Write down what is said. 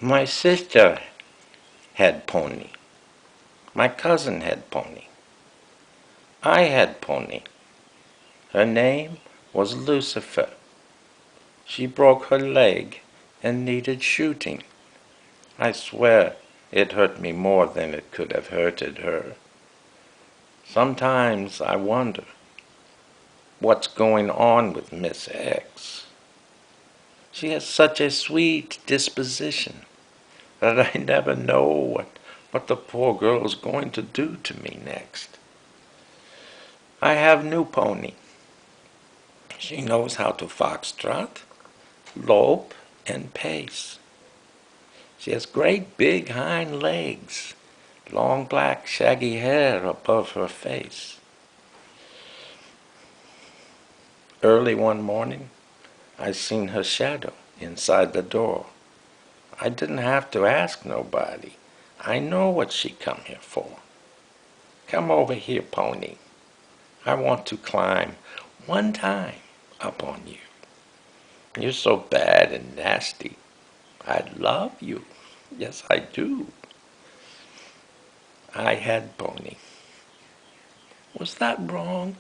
My sister had pony. My cousin had pony. I had pony. Her name was Lucifer. She broke her leg and needed shooting. I swear it hurt me more than it could have hurted her. Sometimes I wonder what's going on with Miss X. She has such a sweet disposition that I never know what the poor girl's going to do to me next. I have new pony. She knows how to foxtrot, lope, and pace. She has great big hind legs, long black shaggy hair above her face. Early one morning, I seen her shadow inside the door. I didn't have to ask nobody. I know what she come here for. Come over here, pony. I want to climb one time up on you. You're so bad and nasty. I love you. Yes, I do. I had pony. Was that wrong?